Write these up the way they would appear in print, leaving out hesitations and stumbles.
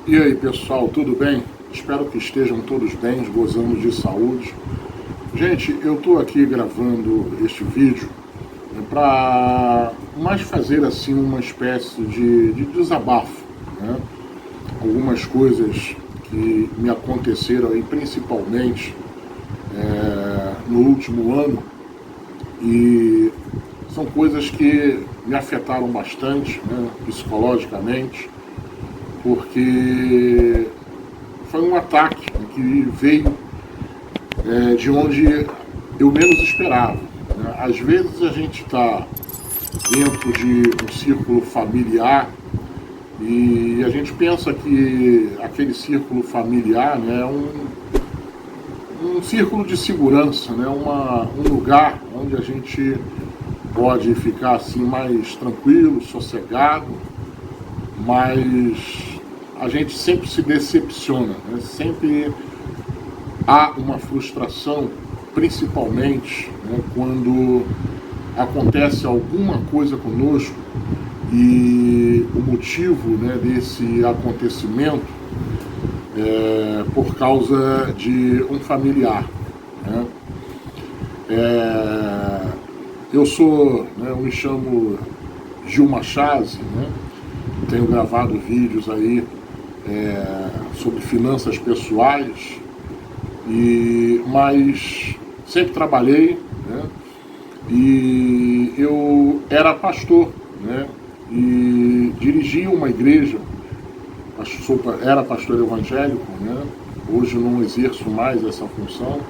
E aí pessoal, tudo bem? Espero que estejam todos bem, gozando de saúde. Gente, eu estou aqui gravando este vídeo para mais fazer assim uma espécie de desabafo, né? Algumas coisas que me aconteceram aí, principalmente no último ano, e são coisas que me afetaram bastante, né, psicologicamente, porque foi um ataque que veio de onde eu menos esperava, né? Às vezes a gente está dentro de um círculo familiar e a gente pensa que aquele círculo familiar, né, é um círculo de segurança, né, um lugar onde a gente pode ficar assim mais tranquilo, sossegado, mas a gente sempre se decepciona, né? Sempre há uma frustração, principalmente, né, quando acontece alguma coisa conosco e o motivo, né, desse acontecimento é por causa de um familiar, né? Eu me chamo Gil Machazzi, né? Tenho gravado vídeos aí sobre finanças pessoais, mas sempre trabalhei, né? E eu era pastor, né? E dirigia uma igreja, era pastor evangélico, né? Hoje não exerço mais essa função,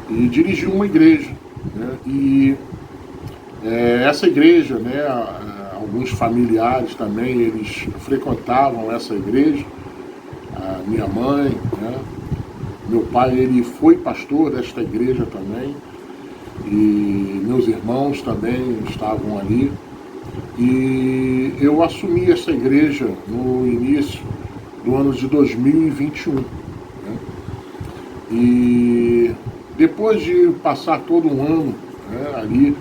e dirigi uma igreja, né? E essa igreja, né, alguns familiares também, eles frequentavam essa igreja, a minha mãe, né, meu pai, ele foi pastor desta igreja também, e meus irmãos também estavam ali, e eu assumi essa igreja no início do ano de 2021, né, e depois de passar todo um ano, né, ali,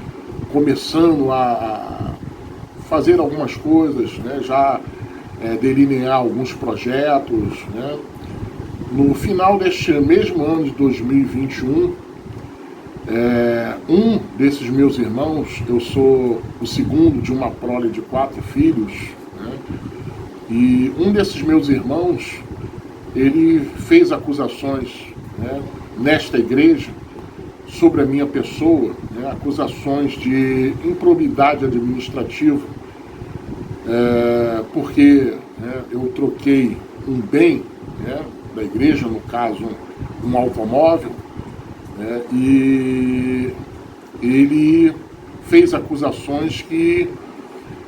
começando a fazer algumas coisas, né, já delinear alguns projetos, né. No final deste mesmo ano de 2021, um desses meus irmãos, eu sou o segundo de uma prole de 4 filhos, né, e um desses meus irmãos, ele fez acusações, né, nesta igreja sobre a minha pessoa, né, acusações de improbidade administrativa, porque, né, eu troquei um bem, né, da igreja, no caso um automóvel, né, e ele fez acusações que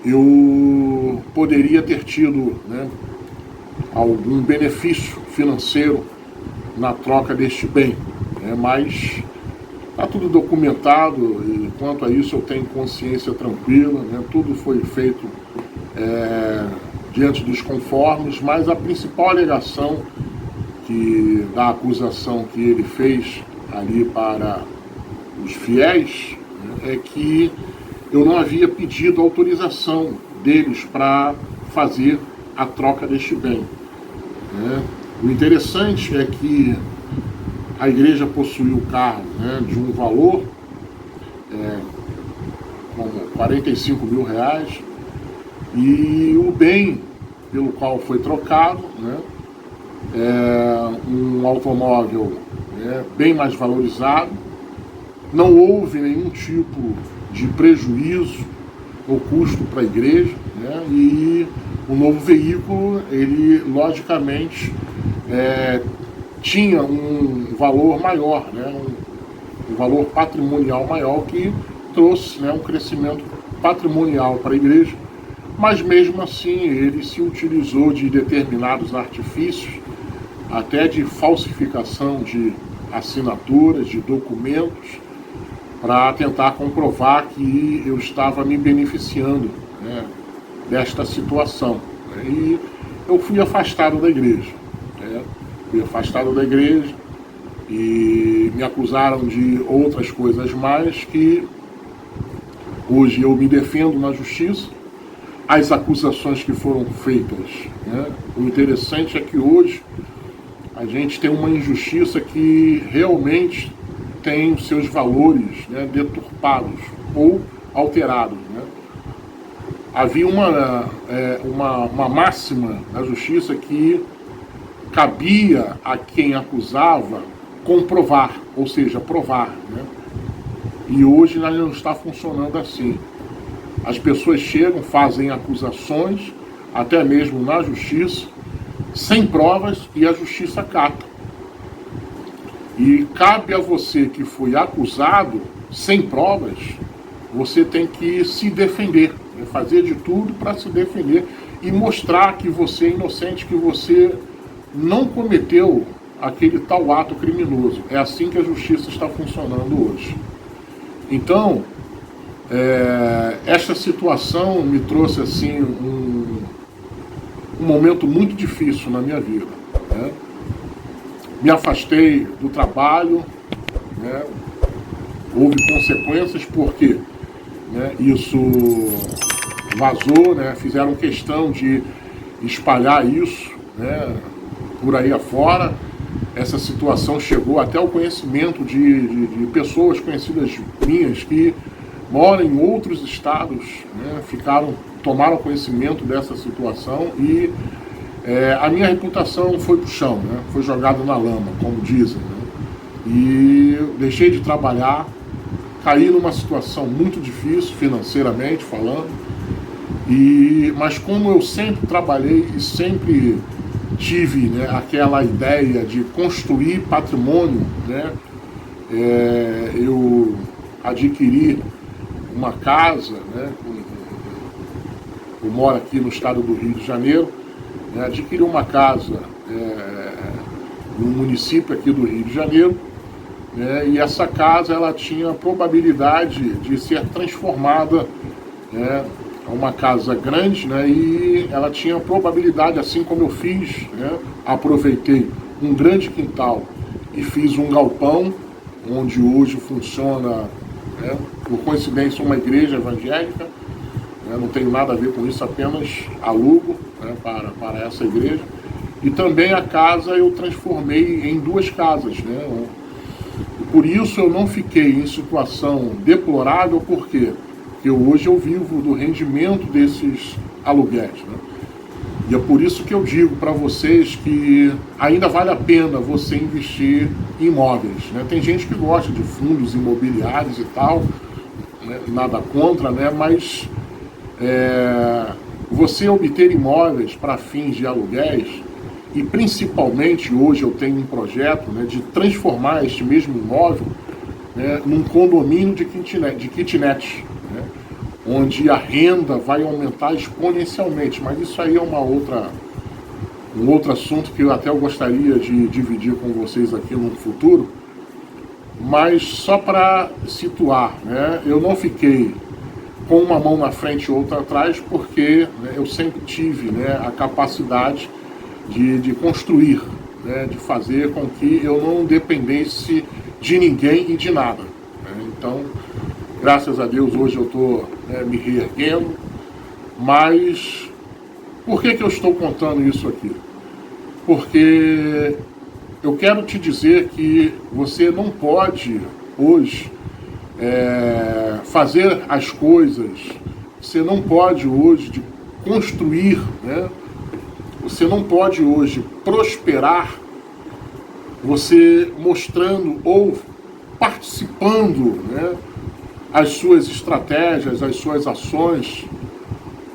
eu poderia ter tido, né, algum benefício financeiro na troca deste bem, né, mas está tudo documentado e quanto a isso eu tenho consciência tranquila, né? Tudo foi feito diante dos conformes, mas a principal alegação da acusação que ele fez ali para os fiéis, né, é que eu não havia pedido autorização deles para fazer a troca deste bem, né? O interessante é que a igreja possuiu o carro, né, de um valor como 45 mil reais, e o bem pelo qual foi trocado, né, um automóvel, né, bem mais valorizado. Não houve nenhum tipo de prejuízo ou custo para a igreja, né, e o novo veículo, ele logicamente tinha um valor maior, né, um valor patrimonial maior, que trouxe, né, um crescimento patrimonial para a igreja, mas mesmo assim ele se utilizou de determinados artifícios, até de falsificação de assinaturas, de documentos, para tentar comprovar que eu estava me beneficiando, né, desta situação. E eu fui afastado da igreja, né? Fui afastado da igreja e me acusaram de outras coisas mais que hoje eu me defendo na justiça, as acusações que foram feitas, né? O interessante é que hoje a gente tem uma injustiça que realmente tem os seus valores, né, deturpados ou alterados, né? Havia uma máxima na justiça que cabia a quem acusava comprovar, ou seja, provar, né? E hoje não está funcionando assim. As pessoas chegam, fazem acusações, até mesmo na justiça, sem provas, e a justiça cata. E cabe a você que foi acusado, sem provas, você tem que se defender, né? Fazer de tudo para se defender e mostrar que você é inocente, que você não cometeu aquele tal ato criminoso. É assim que a justiça está funcionando hoje. Então, esta situação me trouxe assim um momento muito difícil na minha vida, né? Me afastei do trabalho, né? Houve consequências porque, né, isso vazou, né? Fizeram questão de espalhar isso, né, por aí afora. Essa situação chegou até o conhecimento de pessoas conhecidas minhas que moram em outros estados, né, tomaram conhecimento dessa situação e a minha reputação foi pro chão, né, foi jogada na lama, como dizem, né, e deixei de trabalhar, caí numa situação muito difícil financeiramente falando, mas como eu sempre trabalhei e sempre tive, né, aquela ideia de construir patrimônio, né, eu adquiri uma casa, né, eu moro aqui no estado do Rio de Janeiro, né, adquiri uma casa no município aqui do Rio de Janeiro, né, e essa casa ela tinha probabilidade de ser transformada, né, uma casa grande, né, e ela tinha probabilidade, assim como eu fiz, né, aproveitei um grande quintal e fiz um galpão, onde hoje funciona, né, por coincidência, uma igreja evangélica, né, não tenho nada a ver com isso, apenas alugo, né, para essa igreja. E também a casa eu transformei em 2 casas, né, e por isso eu não fiquei em situação deplorável, porque hoje eu vivo do rendimento desses aluguéis, né? E é por isso que eu digo para vocês que ainda vale a pena você investir em imóveis, né? Tem gente que gosta de fundos imobiliários e tal, né? Nada contra, né? Mas você obter imóveis para fins de aluguéis, e principalmente hoje eu tenho um projeto, né, de transformar este mesmo imóvel, né, num condomínio de kitnet, né, onde a renda vai aumentar exponencialmente, mas isso aí é um outro assunto que eu gostaria de dividir com vocês aqui no futuro, mas só para situar, né, eu não fiquei com uma mão na frente e outra atrás, porque, né, eu sempre tive, né, a capacidade de construir, né, de fazer com que eu não dependesse de ninguém e de nada, né? Então, graças a Deus, hoje eu estou, né, me reerguendo. Mas por que eu estou contando isso aqui? Porque eu quero te dizer que você não pode hoje fazer as coisas, você não pode hoje construir, né? Você não pode hoje prosperar você mostrando ou participando, né, as suas estratégias, as suas ações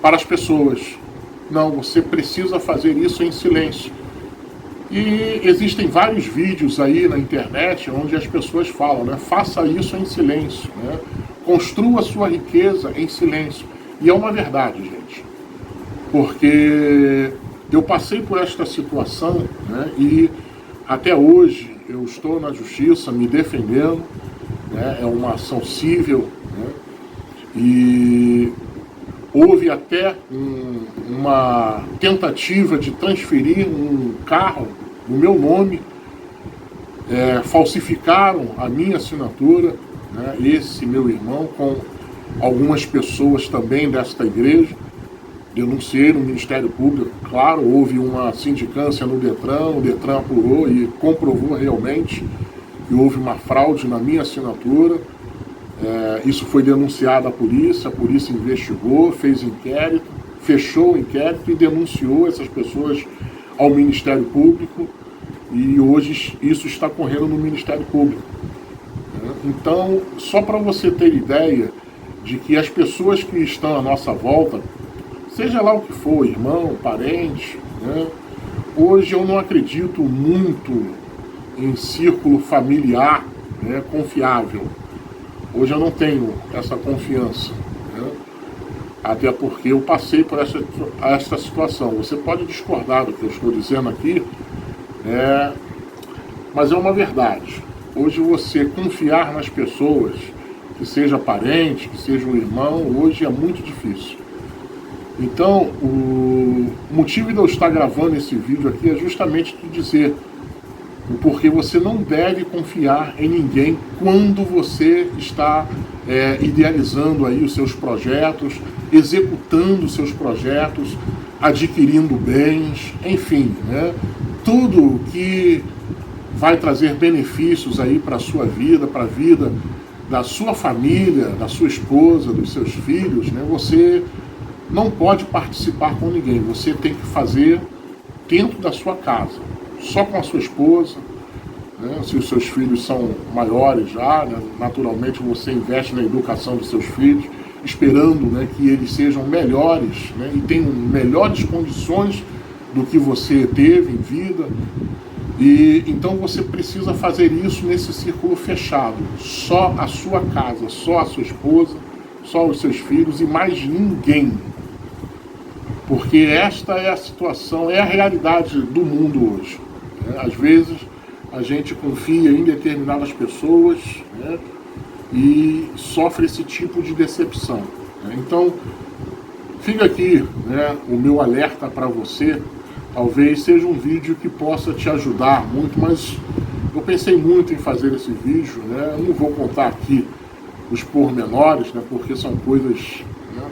para as pessoas. Não, você precisa fazer isso em silêncio. E existem vários vídeos aí na internet onde as pessoas falam, né, faça isso em silêncio, né, construa a sua riqueza em silêncio. E é uma verdade, gente. Porque eu passei por esta situação, né, e até hoje eu estou na justiça me defendendo, né, é uma ação civil, né, e houve até uma tentativa de transferir um carro no meu nome, falsificaram a minha assinatura, né, esse meu irmão, com algumas pessoas também desta igreja, denunciei no Ministério Público, claro, houve uma sindicância no Detran, o Detran apurou e comprovou realmente que houve uma fraude na minha assinatura. Isso foi denunciado à polícia, a polícia investigou, fez inquérito, fechou o inquérito e denunciou essas pessoas ao Ministério Público, e hoje isso está correndo no Ministério Público. Então, só para você ter ideia de que as pessoas que estão à nossa volta, seja lá o que for, irmão, parente, né? Hoje eu não acredito muito em círculo familiar, né, confiável. Hoje eu não tenho essa confiança, né? Até porque eu passei por essa situação. Você pode discordar do que eu estou dizendo aqui, mas é uma verdade. Hoje você confiar nas pessoas, que seja parente, que seja um irmão, hoje é muito difícil. Então, o motivo de eu estar gravando esse vídeo aqui é justamente te dizer o porquê você não deve confiar em ninguém quando você está idealizando aí os seus projetos, executando os seus projetos, adquirindo bens, enfim, né? Tudo que vai trazer benefícios aí para a sua vida, para a vida da sua família, da sua esposa, dos seus filhos, né? Você não pode participar com ninguém, você tem que fazer dentro da sua casa, só com a sua esposa, né? Se os seus filhos são maiores já, né? Naturalmente você investe na educação dos seus filhos, esperando, né, que eles sejam melhores, né, e tenham melhores condições do que você teve em vida. E então você precisa fazer isso nesse círculo fechado, só a sua casa, só a sua esposa, só os seus filhos e mais ninguém. Porque esta é a situação, é a realidade do mundo hoje, né? Às vezes a gente confia em determinadas pessoas, né, e sofre esse tipo de decepção, né? Então fica aqui, né, o meu alerta para você. Talvez seja um vídeo que possa te ajudar muito, mas eu pensei muito em fazer esse vídeo, né? Eu não vou contar aqui os pormenores, né, porque são coisas, né,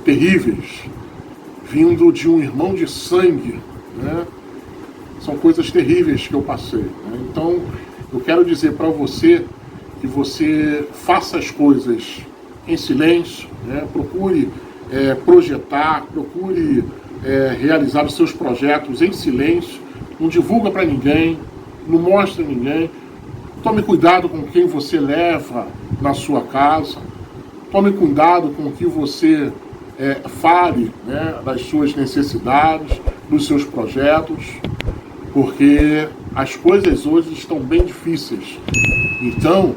terríveis, vindo de um irmão de sangue, né? São coisas terríveis que eu passei, né? Então eu quero dizer para você que você faça as coisas em silêncio, né? Procure projetar, procure realizar os seus projetos em silêncio, não divulga para ninguém, não mostra a ninguém. Tome cuidado com quem você leva na sua casa, tome cuidado com o que você fale, né, das suas necessidades, dos seus projetos, porque as coisas hoje estão bem difíceis. Então,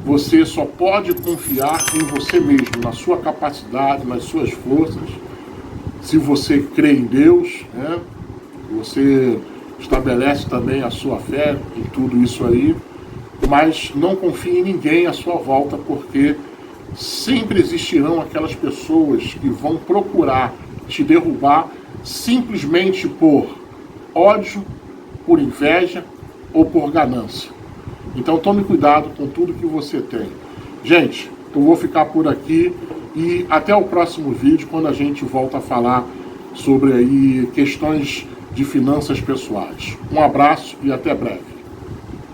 você só pode confiar em você mesmo, na sua capacidade, nas suas forças. Se você crê em Deus, né, você estabelece também a sua fé em tudo isso aí, mas não confie em ninguém à sua volta, porque sempre existirão aquelas pessoas que vão procurar te derrubar simplesmente por ódio, por inveja ou por ganância. Então tome cuidado com tudo que você tem. Gente, eu vou ficar por aqui e até o próximo vídeo, quando a gente volta a falar sobre aí questões de finanças pessoais. Um abraço e até breve.